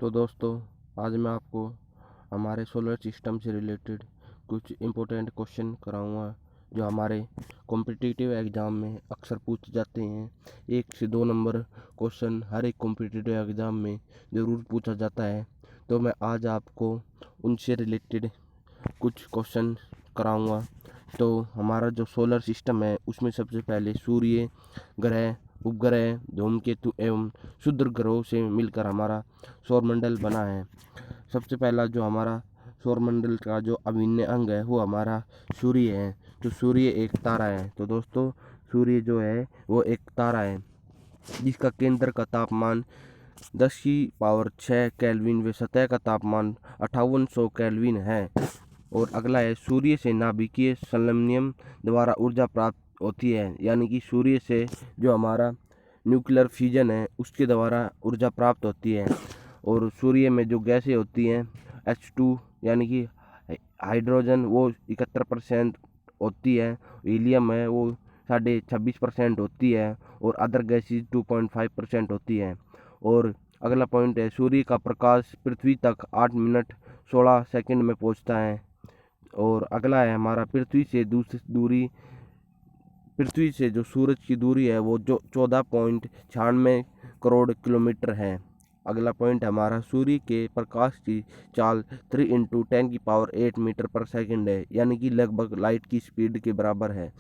तो दोस्तों, आज मैं आपको हमारे सोलर सिस्टम से रिलेटेड कुछ इम्पोर्टेंट क्वेश्चन कराऊंगा जो हमारे कॉम्पिटिटिव एग्ज़ाम में अक्सर पूछे जाते हैं। 1 से 2 नंबर क्वेश्चन हर एक कॉम्पिटिटिव एग्ज़ाम में ज़रूर पूछा जाता है। तो मैं आज आपको उनसे रिलेटेड कुछ क्वेश्चन कराऊंगा। तो हमारा जो सोलर सिस्टम है उसमें सबसे पहले सूर्य, ग्रह, उपग्रह, धूमकेतु एवं क्षुद्र ग्रहों से मिलकर हमारा सौरमंडल बना है। सबसे पहला जो हमारा सौरमंडल का जो अभिन्न अंग है वो हमारा सूर्य है। तो सूर्य एक तारा है। तो दोस्तों, सूर्य जो है वो एक तारा है जिसका केंद्र का तापमान 10⁻6 केल्विन व सतह का तापमान 5800 केल्विन है। और अगला है, सूर्य से नाभिकीय संलयन द्वारा ऊर्जा प्राप्त होती है, यानी कि सूर्य से जो हमारा न्यूक्लियर फ्यूजन है उसके द्वारा ऊर्जा प्राप्त होती है। और सूर्य में जो गैसें होती हैं H2 यानी कि हाइड्रोजन वो 71% होती है, हीलियम है वो 26.5% होती है और अदर गैसेज 2.5% होती है। और अगला पॉइंट है, सूर्य का प्रकाश पृथ्वी तक 8 मिनट 16 सेकंड में पहुंचता है। और अगला है हमारा, पृथ्वी से जो सूरज की दूरी है वो जो 14.96 करोड़ किलोमीटर है। अगला पॉइंट हमारा, सूर्य के प्रकाश की चाल 3 × 10⁸ मीटर पर सेकंड है, यानी कि लगभग लाइट की स्पीड के बराबर है।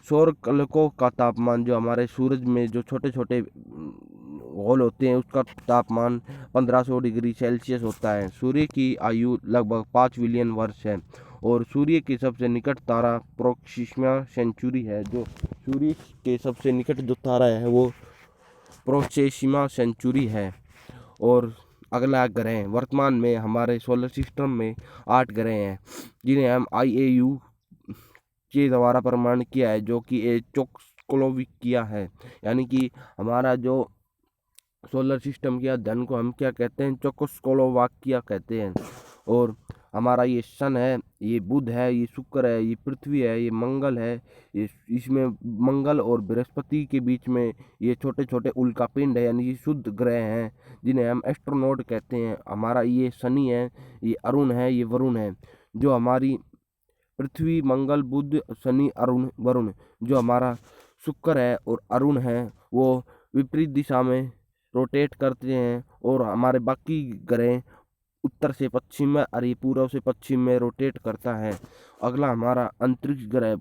सौर कलकों का तापमान, जो हमारे सूरज में जो छोटे छोटे होल होते हैं उसका तापमान 1500 डिग्री सेल्सियस होता है। सूर्य की आयु लगभग 5 बिलियन वर्ष है। और सूर्य के सबसे निकट तारा प्रोक्सिमा सेंचुरी है। जो सूर्य के सबसे निकट जो तारा है वो प्रोक्सिमा सेंचुरी है। और अगला ग्रह, वर्तमान में हमारे सोलर सिस्टम में 8 ग्रह हैं जिन्हें हम IAU के द्वारा प्रमाणित किया है, जो कि चेकोस्लोवाकिया है। यानी कि हमारा जो सोलर सिस्टम के अध्ययन को हम क्या कहते हैं, चेकोस्लोवाकिया कहते हैं। और हमारा ये सन है, ये बुध है, ये शुक्र है, ये पृथ्वी है, ये मंगल है। इसमें मंगल और बृहस्पति के बीच में ये छोटे छोटे उल्कापिंड है, यानी कि शुद्ध ग्रह हैं जिन्हें हम एस्ट्रोनॉट कहते हैं। हमारा ये शनि है, ये अरुण है, ये वरुण है। जो हमारी पृथ्वी, मंगल, बुध, शनि, अरुण, वरुण, जो हमारा शुक्र है और अरुण है वो विपरीत दिशा में रोटेट करते हैं। और हमारे बाकी ग्रह उत्तर से पश्चिम में और ये पूर्व से पश्चिम में रोटेट करता है। अगला हमारा अंतरिक्ष ग्रह,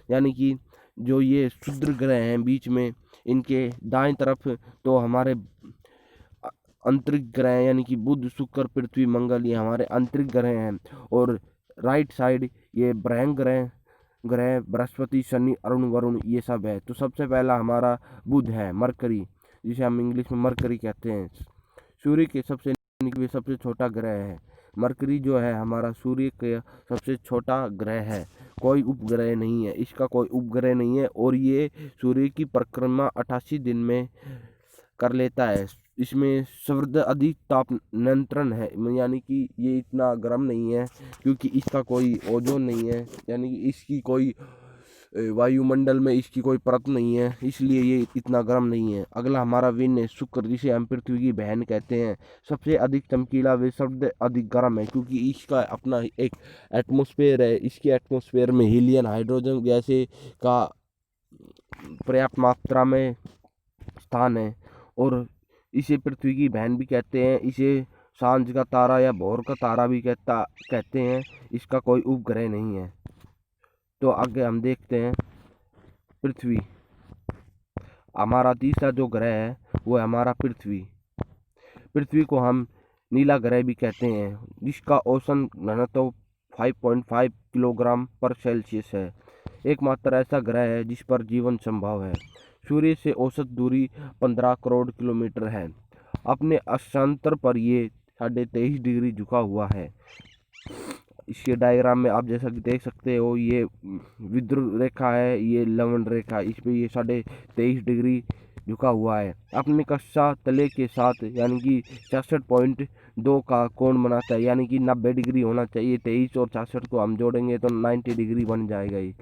यानी कि जो ये क्षुद्र ग्रह हैं बीच में, इनके दाएं तरफ तो हमारे अंतरिक्ष ग्रह यानी कि बुध, शुक्र, पृथ्वी, मंगल, ये हमारे अंतरिक्ष ग्रह हैं। और राइट साइड ये ग्रह बृहस्पति, शनि, अरुण, वरुण, ये सब है। तो सबसे पहला हमारा बुध है, मरकरी, जिसे हम इंग्लिश में मरकरी कहते हैं। सूर्य के सबसे छोटा ग्रह है। मरकरी जो है हमारा सूर्य का सबसे छोटा ग्रह है, कोई उपग्रह नहीं है, इसका कोई उपग्रह नहीं है। और ये सूर्य की परिक्रमा 88 दिन में कर लेता है। इसमें सर्वाधिक अधिक ताप नियंत्रण है, यानी कि ये इतना गर्म नहीं है क्योंकि इसका कोई ओजोन नहीं है, यानी कि इसकी कोई वायुमंडल में इसकी कोई परत नहीं है, इसलिए ये इतना गर्म नहीं है। अगला हमारा विन्य शुक्र, जिसे हम पृथ्वी की बहन कहते हैं, सबसे अधिक चमकीला व सबसे अधिक गर्म है क्योंकि इसका अपना एक एटमॉस्फेयर है। इसके एटमॉस्फेयर में हीलियम, हाइड्रोजन गैसें का पर्याप्त मात्रा में स्थान है। और इसे पृथ्वी की बहन भी कहते हैं। इसे सांझ का तारा या भोर का तारा भी कहते हैं। इसका कोई उपग्रह नहीं है। तो आगे हम देखते हैं पृथ्वी। हमारा तीसरा जो ग्रह है वो है हमारा पृथ्वी। पृथ्वी को हम नीला ग्रह भी कहते हैं, जिसका औसत घनत्व 5.5 किलोग्राम पर सेल्सियस है। एकमात्र ऐसा ग्रह है जिस पर जीवन संभव है। सूर्य से औसत दूरी 15 करोड़ किलोमीटर है। अपने अक्षांतर पर ये 23.5 डिग्री झुका हुआ है। इसके डायग्राम में आप जैसा कि देख सकते हो, ये विद्युत रेखा है, ये लवण रेखा, इस पे ये 23.5 डिग्री झुका हुआ है। अपने कक्षा तले के साथ यानी कि 66.2 का कोण बनाता है, यानी कि 90 डिग्री होना चाहिए। 23 और 66 को हम जोड़ेंगे तो 90 डिग्री बन जाएगा ये।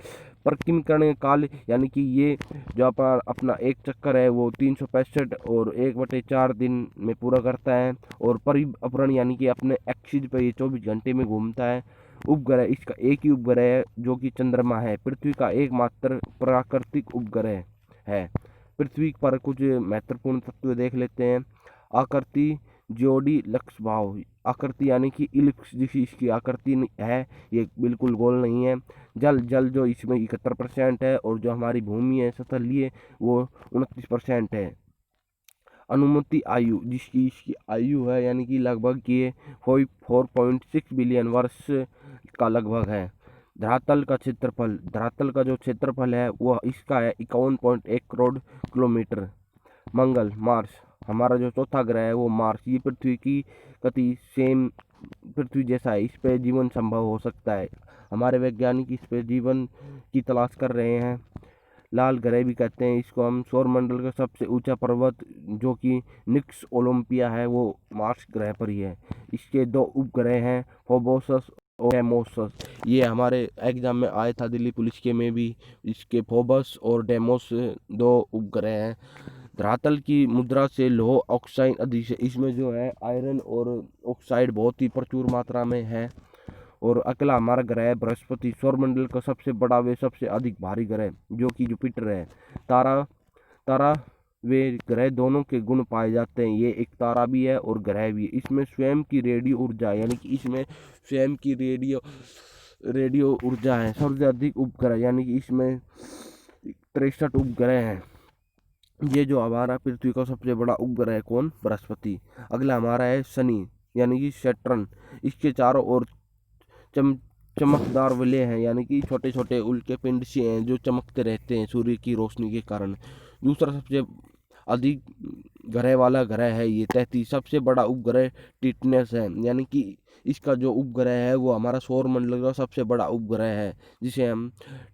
परिक्रमण काल यानी कि ये जो अपना एक चक्कर है वो 365 और 1/4 दिन में पूरा करता है। और परिभ्रमण यानी कि अपने एक्सिस पे ये 24 घंटे में घूमता है। उपग्रह इसका एक ही उपग्रह है जो कि चंद्रमा है, पृथ्वी का एकमात्र प्राकृतिक उपग्रह है। पृथ्वी पर कुछ महत्वपूर्ण तत्व देख लेते हैं। आकृति, जियोडी लक्ष्य भाव। आकृति यानी कि इलिप्स जैसी इसकी आकृति है, ये बिल्कुल गोल नहीं है। जल जो इसमें 71% है और जो हमारी भूमि है सतलीय वो 29% है। अनुमति आयु जिसकी इसकी आयु है यानी कि लगभग ये 4.6 बिलियन वर्ष का लगभग है। धरातल का क्षेत्रफल, धरातल का जो क्षेत्रफल है वह इसका है 51.1 करोड़ किलोमीटर। मंगल, मार्स, हमारा जो चौथा ग्रह है वो मार्स, ये पृथ्वी की गति सेम पृथ्वी जैसा है, इस पे जीवन संभव हो सकता है। हमारे वैज्ञानिक इस पे जीवन की तलाश कर रहे हैं। लाल ग्रह भी कहते हैं इसको हम। सौरमंडल का सबसे ऊंचा पर्वत जो कि निक्स ओलंपिया है वो मार्स ग्रह पर ही है। इसके 2 उपग्रह हैं, फोबोसस और डेमोसस। ये हमारे एग्जाम में आया था दिल्ली पुलिस के में भी। इसके फोबस और डेमोस 2 उपग्रह हैं। धरातल की मुद्रा से लौह ऑक्साइड अधिक है, इसमें जो है आयरन और ऑक्साइड बहुत ही प्रचुर मात्रा में है। और अगला हमारा ग्रह है बृहस्पति, सौरमंडल का सबसे बड़ा व सबसे अधिक भारी ग्रह जो कि जुपिटर है। तारा वे ग्रह दोनों के गुण पाए जाते हैं, ये एक तारा भी है और ग्रह भी है। इसमें स्वयं की रेडियो ऊर्जा यानी कि इसमें स्वयं की रेडियो ऊर्जा है। सबसे अधिक उपग्रह यानी कि इसमें 63 उपग्रह हैं। ये जो हमारा पृथ्वी का सबसे बड़ा उपग्रह है कौन? बृहस्पति। अगला हमारा है शनि यानी कि सैटर्न। इसके चारों ओर चमकदार वलय हैं यानी कि छोटे छोटे उल्के पिंड से हैं जो चमकते रहते हैं सूर्य की रोशनी के कारण। दूसरा सबसे अधिक ग्रह वाला ग्रह है ये 33। सबसे बड़ा उपग्रह टिटनस है यानी कि इसका जो उपग्रह है वो हमारा सौरमंडल का सबसे बड़ा उपग्रह है जिसे हम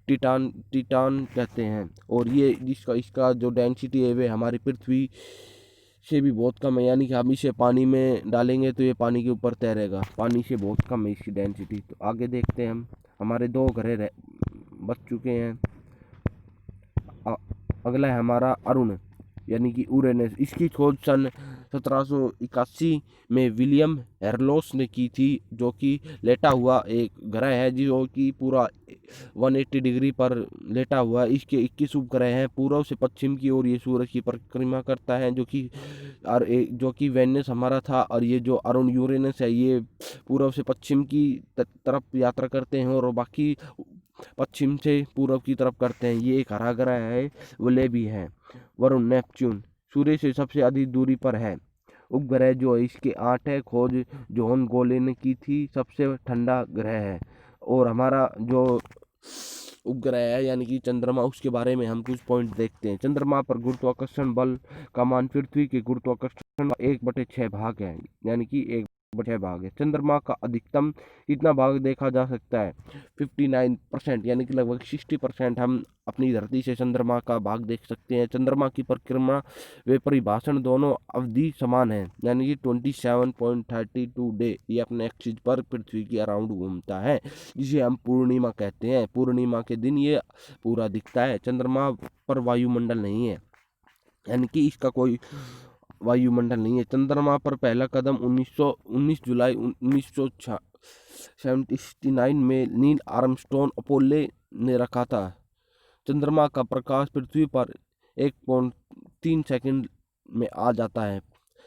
टिटान कहते हैं। और ये इसका जो डेंसिटी है वे हमारी पृथ्वी से भी बहुत कम है यानी कि हम इसे पानी में डालेंगे तो ये पानी के ऊपर तैरेगा। पानी से बहुत कम है इसकी डेंसिटी। तो आगे देखते हैं हम। हमारे 2 ग्रह बच चुके हैं। अगला है हमारा अरुण यानी कि यूरेनस। इसकी खोज सन 1781 में विलियम हेरलोस ने की थी, जो कि लेटा हुआ एक ग्रह है जो कि पूरा 180 डिग्री पर लेटा हुआ है। इसके 21 उपग्रह हैं। पूर्व से पश्चिम की ओर ये सूरज की परिक्रमा करता है जो कि वेनस हमारा था। और ये जो अरुण यूरेनस है ये पूर्व से पश्चिम की तरफ यात्रा करते हैं और बाकी पश्चिम से पूर्व की तरफ करते हैं। ये एक हरा ग्रह है, वलय भी है। वरुण, नेपच्यून सूर्य से सबसे अधिक दूरी पर है। उपग्रह जो है इसके 8 है। खोज जोहन गोले ने की थी। सबसे ठंडा ग्रह है। और हमारा जो उपग्रह है यानी कि चंद्रमा, उसके बारे में हम कुछ पॉइंट देखते हैं। चंद्रमा पर गुरुत्वाकर्षण बल का मान पृथ्वी के गुरुत्वाकर्षण 1/6 भाग है यानी कि 1/6 भाग है। चंद्रमा का अधिकतम कितना भाग देखा जा सकता है? 59% यानी कि लगभग 60% हम अपनी धरती से चंद्रमा का भाग देख सकते हैं। चंद्रमा की परिक्रमा व परिभाषण दोनों अवधि समान है यानी कि 27.32 डे ये अपने एक्सिस पर पृथ्वी के अराउंड घूमता है, जिसे हम पूर्णिमा कहते हैं। पूर्णिमा के दिन ये पूरा दिखता है। चंद्रमा पर वायुमंडल नहीं है यानी कि इसका कोई वायुमंडल नहीं है। चंद्रमा पर पहला कदम 19 जुलाई 1979 में नील आर्मस्ट्रॉन्ग अपोलो ने रखा था। चंद्रमा का प्रकाश पृथ्वी पर 1.3 सेकंड में आ जाता है।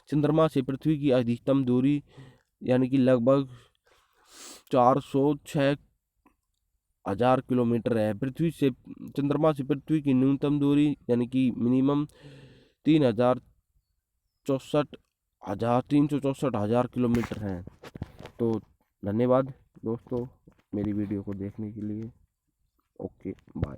चंद्रमा से पृथ्वी की अधिकतम दूरी यानी कि लगभग 406,000 किलोमीटर है। पृथ्वी से चंद्रमा से पृथ्वी की न्यूनतम दूरी यानी कि मिनिमम 364,000 किलोमीटर है। तो धन्यवाद दोस्तों मेरी वीडियो को देखने के लिए। Okay bye.